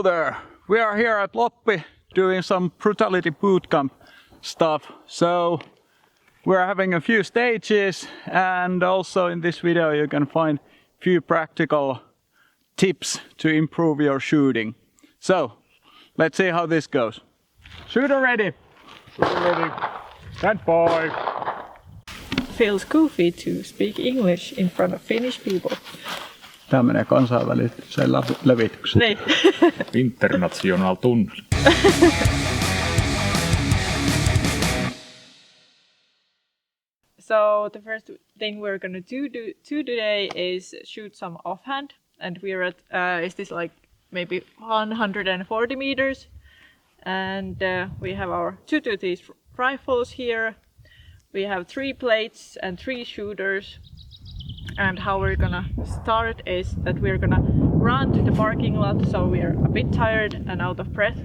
Hello there! We are here at Loppi doing some brutality bootcamp stuff. So we're having a few stages, and also in this video you can find a few practical tips to improve your shooting. So let's see how this goes. Shooter ready! Shooter ready. Stand by! Feels goofy to speak English in front of Finnish people. Tämä menee kansainväliseen levitykseen. Niin. International tunnel. So the first thing we're gonna do today is shoot some offhand, and we're at is this like maybe 140 meters, and we have our 223 rifles here. We have 3 plates and 3 shooters. And how we're gonna start is that we're gonna run to the parking lot, so we're a bit tired and out of breath.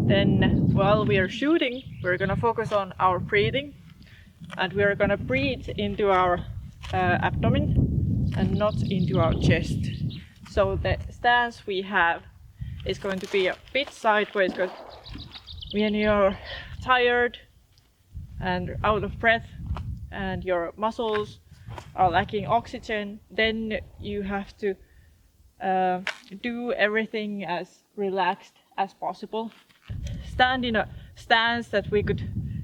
Then while we are shooting, we're gonna focus on our breathing, and we're gonna breathe into our abdomen and not into our chest. So the stance we have is going to be a bit sideways, because when you're tired and out of breath and your muscles are lacking oxygen, then you have to do everything as relaxed as possible. Stand in a stance that we could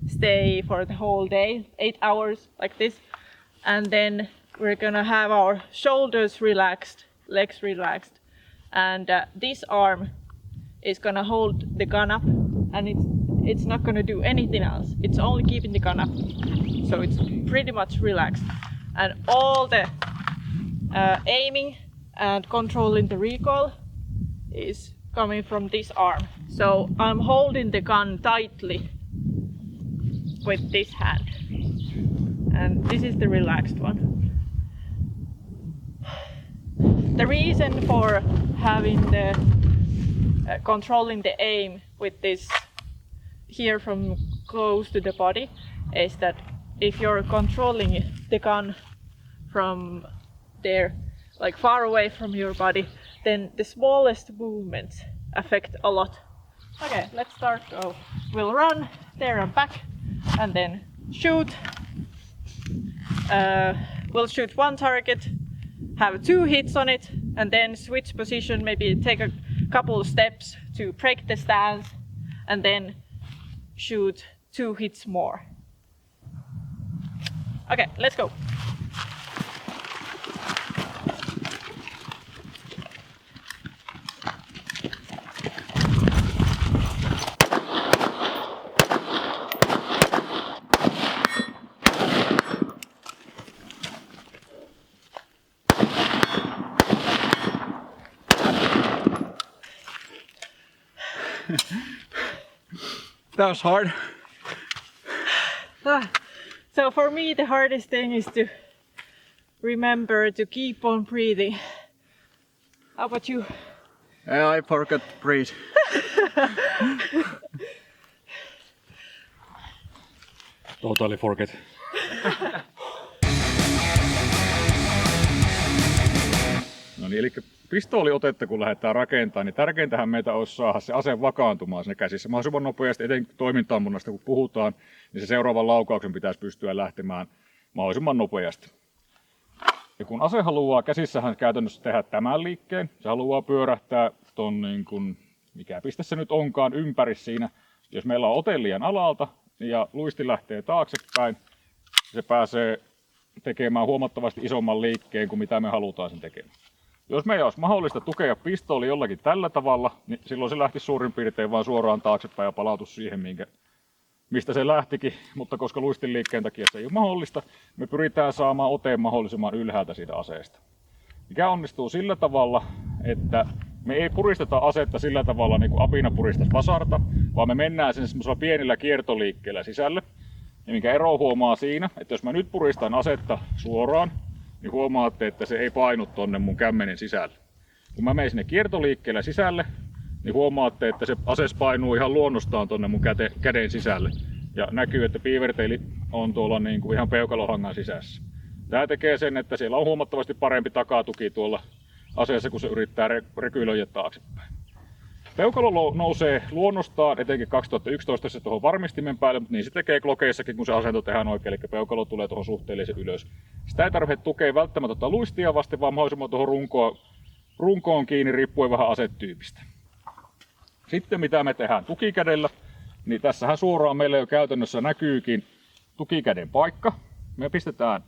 stay for the whole day, 8 hours like this, and then we're gonna have our shoulders relaxed, legs relaxed, and this arm is gonna hold the gun up, and it's not gonna do anything else. It's only keeping the gun up, so it's pretty much relaxed. And all the aiming and controlling the recoil is coming from this arm. So I'm holding the gun tightly with this hand. And this is the relaxed one. The reason for having the controlling the aim with this here from close to the body is that if you're controlling the gun from there, like far away from your body, then the smallest movements affect a lot. Okay, let's start. So we'll run there and back, and then shoot. We'll shoot one target, have 2 hits on it, and then switch position, maybe take a couple of steps to break the stance, and then shoot 2 hits more. Okay, let's go. That was hard. So for me the hardest thing is to remember to keep on breathing. How about you? Yeah, I forgot to breathe. Totally forget. No niin, eli pistooliotetta kun lähdetään rakentamaan, niin tärkeintähän meitä olisi saada se ase vakaantumaan sinne käsissä mahdollisimman nopeasti, etenkin toimintaammunnasta kun puhutaan, niin se seuraavan laukauksen pitäisi pystyä lähtemään mahdollisimman nopeasti. Ja kun ase haluaa käsissähän käytännössä tehdä tämän liikkeen, se haluaa pyörähtää ton niin kuin, mikä piste se nyt onkaan, ympäri siinä. Jos meillä on ote liian alalta ja luisti lähtee taaksepäin, se pääsee tekemään huomattavasti isomman liikkeen kuin mitä me halutaan sen tekemään. Jos meidän olisi mahdollista tukea pistooli jollakin tällä tavalla, niin silloin se lähti suurin piirtein vaan suoraan taaksepäin ja palautus siihen, mistä se lähtikin. Mutta koska luistin liikkeen takia se ei ole mahdollista, me pyritään saamaan oteen mahdollisimman ylhäältä siitä aseesta. Mikä onnistuu sillä tavalla, että me ei puristeta asetta sillä tavalla niin kuin apina puristaisi vasarta, vaan me mennään sen semmoisella pienillä kiertoliikkeellä sisälle. Ja mikä ero huomaa siinä, että jos mä nyt puristan asetta suoraan, niin huomaatte, että se ei painu tonne mun kämmenen sisälle. Kun mä menen sinne kiertoliikkeelle sisälle, niin huomaatte, että se ase painuu ihan luonnostaan tonne mun käden sisälle. Ja näkyy, että piiverteili on tuolla niin kuin ihan peukalohangan sisässä. Tää tekee sen, että siellä on huomattavasti parempi takatuki tuolla aseessa, kun se yrittää rekylöidä taaksepäin. Peukalo nousee luonnostaan, etenkin 2011 se tuohon varmistimen päälle, mutta niin se tekee klokeissakin, kun se asento tehdään oikein, eli peukalo tulee tuohon suhteellisen ylös. Sitä ei tarvitse tukea välttämättä luistia vasten, vaan mahdollisimman tuohon runkoon kiinni, riippuen vähän asetyypistä. Sitten mitä me tehdään tukikädellä, niin tässähän suoraan meillä jo käytännössä näkyykin tukikäden paikka. Me pistetään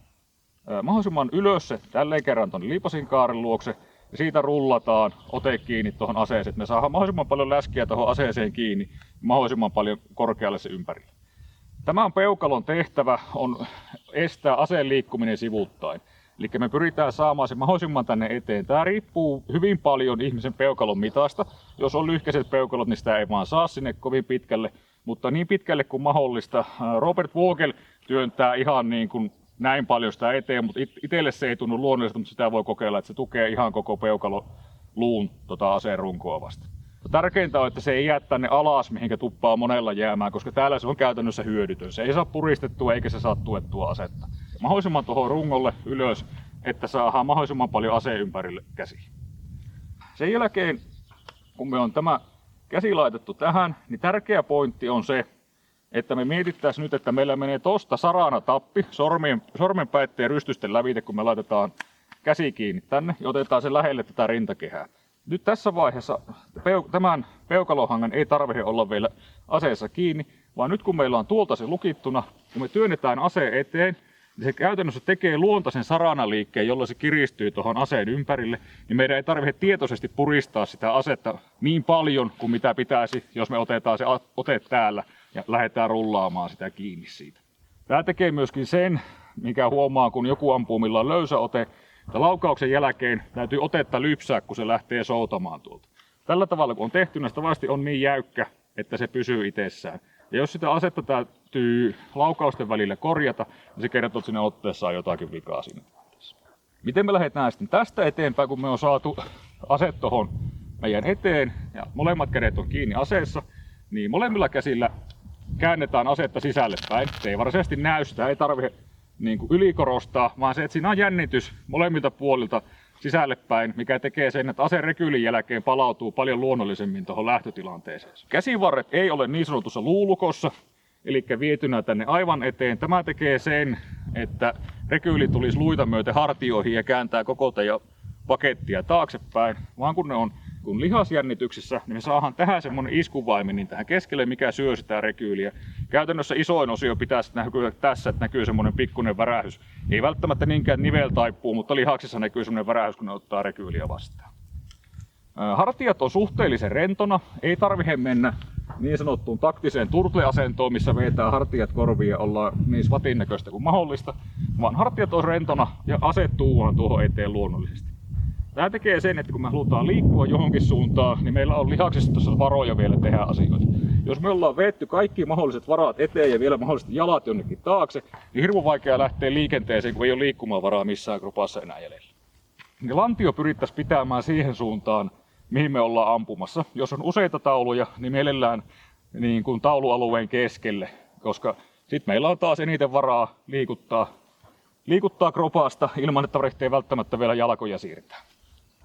mahdollisimman ylös se tälleen kerran tuonne liipasinkaaren luokse ja siitä rullataan ote kiinni tuohon aseeseen, että me saadaan mahdollisimman paljon läskiä tuohon aseeseen kiinni mahdollisimman paljon korkealle se ympärille. Tämän peukalon tehtävä on estää aseen liikkuminen sivuuttain. Eli me pyritään saamaan se mahdollisimman tänne eteen. Tämä riippuu hyvin paljon ihmisen peukalon mitasta. Jos on lyhkäiset peukalot, niin sitä ei vaan saa sinne kovin pitkälle. Mutta niin pitkälle kuin mahdollista. Robert Vogel työntää ihan niin kuin näin paljon sitä eteen, mutta itselle se ei tunnu luonnolliselta, mutta sitä voi kokeilla, että se tukee ihan koko peukaloluun aseen runkoa vasten. Tärkeintä on, että se ei jää tänne alas, mihinkä tuppaa monella jäämään, koska täällä se on käytännössä hyödytön. Se ei saa puristettua eikä se saa tuettua asetta. Mahdollisimman tuohon rungolle ylös, että saadaan mahdollisimman paljon aseen ympärille käsiin. Sen jälkeen, kun me on tämä käsi laitettu tähän, niin tärkeä pointti on se, että me mietittäisiin nyt, että meillä menee tosta sarana tappi sormenpäitteen rystysten lävite, kun me laitetaan käsi kiinni tänne ja otetaan se lähelle tätä rintakehää. Nyt tässä vaiheessa tämän peukalohangan ei tarvitse olla vielä aseessa kiinni, vaan nyt kun meillä on tuolta se lukittuna, kun me työnnetään aseen eteen, niin se käytännössä tekee luontaisen saranaliikkeen, jolla se kiristyy tuohon aseen ympärille, niin meidän ei tarvitse tietoisesti puristaa sitä asetta niin paljon kuin mitä pitäisi, jos me otetaan se ote täällä ja lähdetään rullaamaan sitä kiinni siitä. Tämä tekee myöskin sen, mikä huomaa, kun joku ampuu millä on löysä ote, että laukauksen jälkeen täytyy otetta lypsää, kun se lähtee soutamaan tuolta. Tällä tavalla kun on tehty, niin vasti on niin jäykkä, että se pysyy itsessään. Ja jos sitä asetta täytyy laukausten välillä korjata, niin se kertoo, että siinä otteessa on jotakin vikaa siinä. Miten me lähdetään sitten tästä eteenpäin, kun me on saatu ase tuohon meidän eteen ja molemmat kädet on kiinni aseessa, niin molemmilla käsillä käännetään asetta sisälle päin. Se ei varsinaisesti näy, sitä ei tarvitse niin kuin ylikorostaa, vaan se, että siinä on jännitys molemmilta puolilta sisälle päin, mikä tekee sen, että aseen rekyylin jälkeen palautuu paljon luonnollisemmin tuohon lähtötilanteeseen. Käsivarret ei ole niin sanotussa luulukossa, eli vietynä tänne aivan eteen. Tämä tekee sen, että rekyyli tulisi luita myöten hartioihin ja kääntää koko teidän pakettia taaksepäin, vaan kun ne on lihasjännityksissä, niin me saadaan tähän semmonen iskuvaimin niin tähän keskelle, mikä syö sitä rekyyliä. Käytännössä isoin osio pitäisi näkyä tässä, että näkyy semmonen pikkuinen värähys. Ei välttämättä niinkään nivel taipuu, mutta lihaksissa näkyy semmonen värähys, kun ne ottaa rekyyliä vastaan. Hartiat on suhteellisen rentona, ei tarvitse mennä niin sanottuun taktiseen turtle-asentoon, missä vetää hartiat korviin ja ollaan niin svatin näköistä kuin mahdollista, vaan hartiat on rentona ja asettuu tuohon eteen luonnollisesti. Tämä tekee sen, että kun me halutaan liikkua johonkin suuntaan, niin meillä on lihaksissa tuossa varoja vielä tehdä asioita. Jos me ollaan veetty kaikki mahdolliset varat eteen ja vielä mahdollisesti jalat jonnekin taakse, niin hirveän vaikea lähteä liikenteeseen, kun ei ole liikkumavaraa missään kropassa enää jäljellä. Ja lantio pyrittäisiin pitämään siihen suuntaan, mihin me ollaan ampumassa. Jos on useita tauluja, niin mielellään niin kuin taulualueen keskelle, koska sitten meillä on taas eniten varaa liikuttaa kropasta ilman, että tarvitsee välttämättä vielä jalkoja siirtää.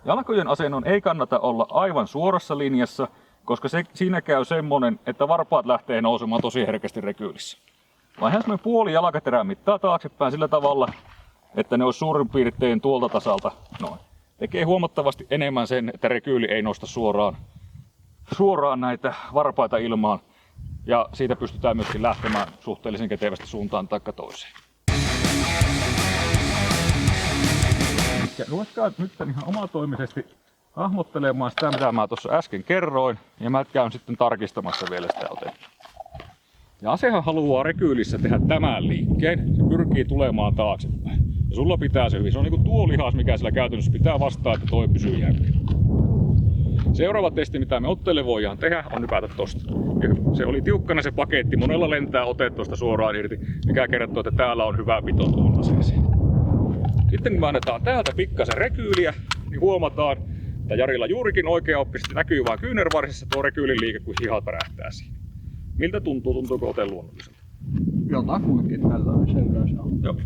Jalkojen asennon ei kannata olla aivan suorassa linjassa, koska siinä käy semmonen, että varpaat lähtee nousemaan tosi herkästi rekyylissä. Vaan ihan semmoinen puoli jalkaterää mittaa taaksepäin sillä tavalla, että ne olisi suurin piirtein tuolta tasalta noin. Tekee huomattavasti enemmän sen, että rekyyli ei nosta suoraan näitä varpaita ilmaan. Ja siitä pystytään myöskin lähtemään suhteellisen kätevästi suuntaan tai toiseen. Ja ruvetkaa nyt ihan omatoimisesti hahmottelemaan sitä, mitä mä tuossa äsken kerroin, ja mä käyn sitten tarkistamassa vielä sitä otetta. Ja asehan haluaa rekyylissä tehdä tämän liikkeen, se pyrkii tulemaan taaksepäin. Ja sulla pitää se hyvin, se on niinku tuo lihas, mikä sillä käytännössä pitää vastaa, että toi pysyy jäykkä. Seuraava testi, mitä me otteelle voidaan tehdä, on nypätä tosta. Ja se oli tiukkana se paketti, monella lentää ote tosta suoraan irti, mikä kertoo, että täällä on hyvä pito tuohon aseeseen. Sitten kun me annetaan täältä pikkasen rekyyliä, niin huomataan, että Jarilla juurikin oikeaoppisesti näkyy vaan kyynärvarsissa tuo rekyylin liike, kun hihat värähtää siihen. Miltä tuntuu? Tuntuuko ote luonnolliselta? Jotakuinkin tällainen seuraus on. Joo.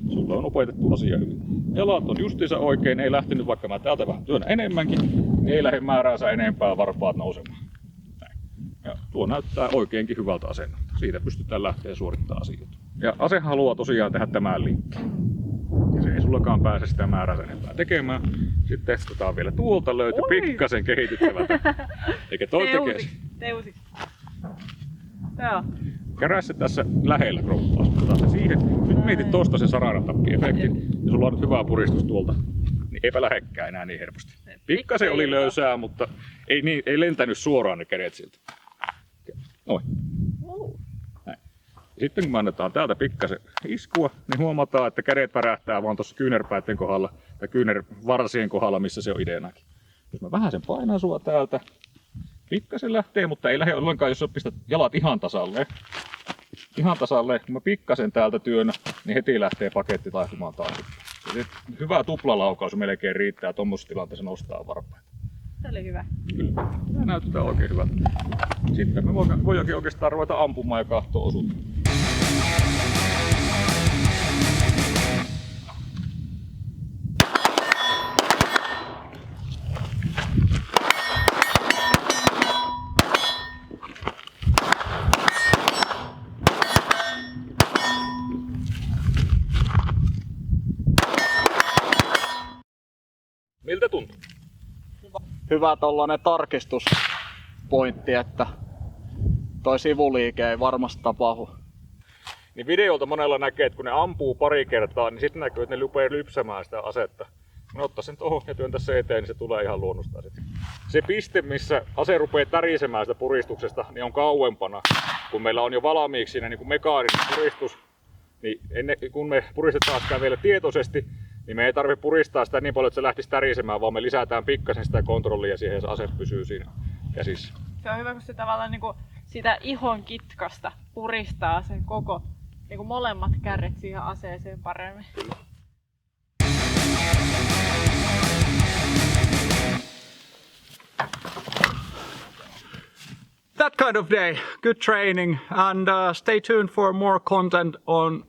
Sulla on opetettu asia hyvin. Jalat on justiinsa oikein, ei lähtenyt, vaikka mä täältä vähän työn enemmänkin, niin ei lähde määräänsä enempää varpaat nousemaan. tuo näyttää oikeinkin hyvältä asennolta. Siitä pystytään lähteä suorittamaan asioita. Ja ase haluaa tosiaan tehdä tämän linkin. Ja se ei sullakaan pääse sitä määrää sen enempää tekemään. Sitten testataan vielä tuolta löytyy pikkasen kehityttävältä. Eikä toi tekee. Teusiksi. Joo. Kerää se tässä lähellä kroppaa. Otetaan se siihen. Nyt mietit tosta sen saranatappi-efektin. Ja sulla on nyt hyvä puristus tuolta. Niin eipä lähekkää enää niin helposti. Pikkasen oli löysää, mutta ei lentänyt suoraan ne kädet siltä. Noin. Näin. Ja sitten kun me annetaan täältä pikkasen iskua, niin huomataan, että kädet värähtää vaan tuossa kyynärpäiden kohdalla tai kyynärvarsien kohdalla, missä se on ideanakin. Jos mä vähän sen painan sua täältä, pikkasen lähtee, mutta ei lähde ollenkaan, jos sä pistät jalat ihan tasalle. Ihan tasalle, kun mä pikkasen täältä työnnä, niin heti lähtee paketti taipumaan taas. Hyvä tuplalaukaus melkein riittää, tuommoisessa tilanteessa nostaa varpaita. Se oli hyvä. Kyllä, tämä näyttää oikein hyvältä. Sitten me voidaankin oikeastaan ruveta ampumaan ja katsoa osuutta. Miltä tuntuu? Hyvä tollanen tarkistuspointti, että toi sivuliike ei varmasti tapahdu. Niin videolta monella näkee, että kun ne ampuu pari kertaa, niin sitten näkyy, että ne rupeaa lypsämään sitä asetta. Kun ottaa sen tohon ja työntä se eteen, niin se tulee ihan luonnostaan sitten. Se piste, missä ase rupeaa tärisemään sitä puristuksesta, niin on kauempana. Kun meillä on jo valmiiksi siinä niin kuin mekaaninen puristus, niin kun me puristetaan sitä vielä tietoisesti, niin me ei tarvitse puristaa sitä niin paljon, että se lähtisi tärisemään, vaan me lisätään pikkasen sitä kontrollia siihen ja se ase pysyy siinä käsissä. Se on hyvä, kun se tavallaan niinku sitä ihon kitkasta puristaa sen koko, niinku molemmat kärret siihen aseeseen paremmin. Kyllä. That kind of day, good training, and stay tuned for more content on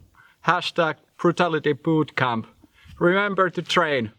#BrutalityBootcamp. Remember to train.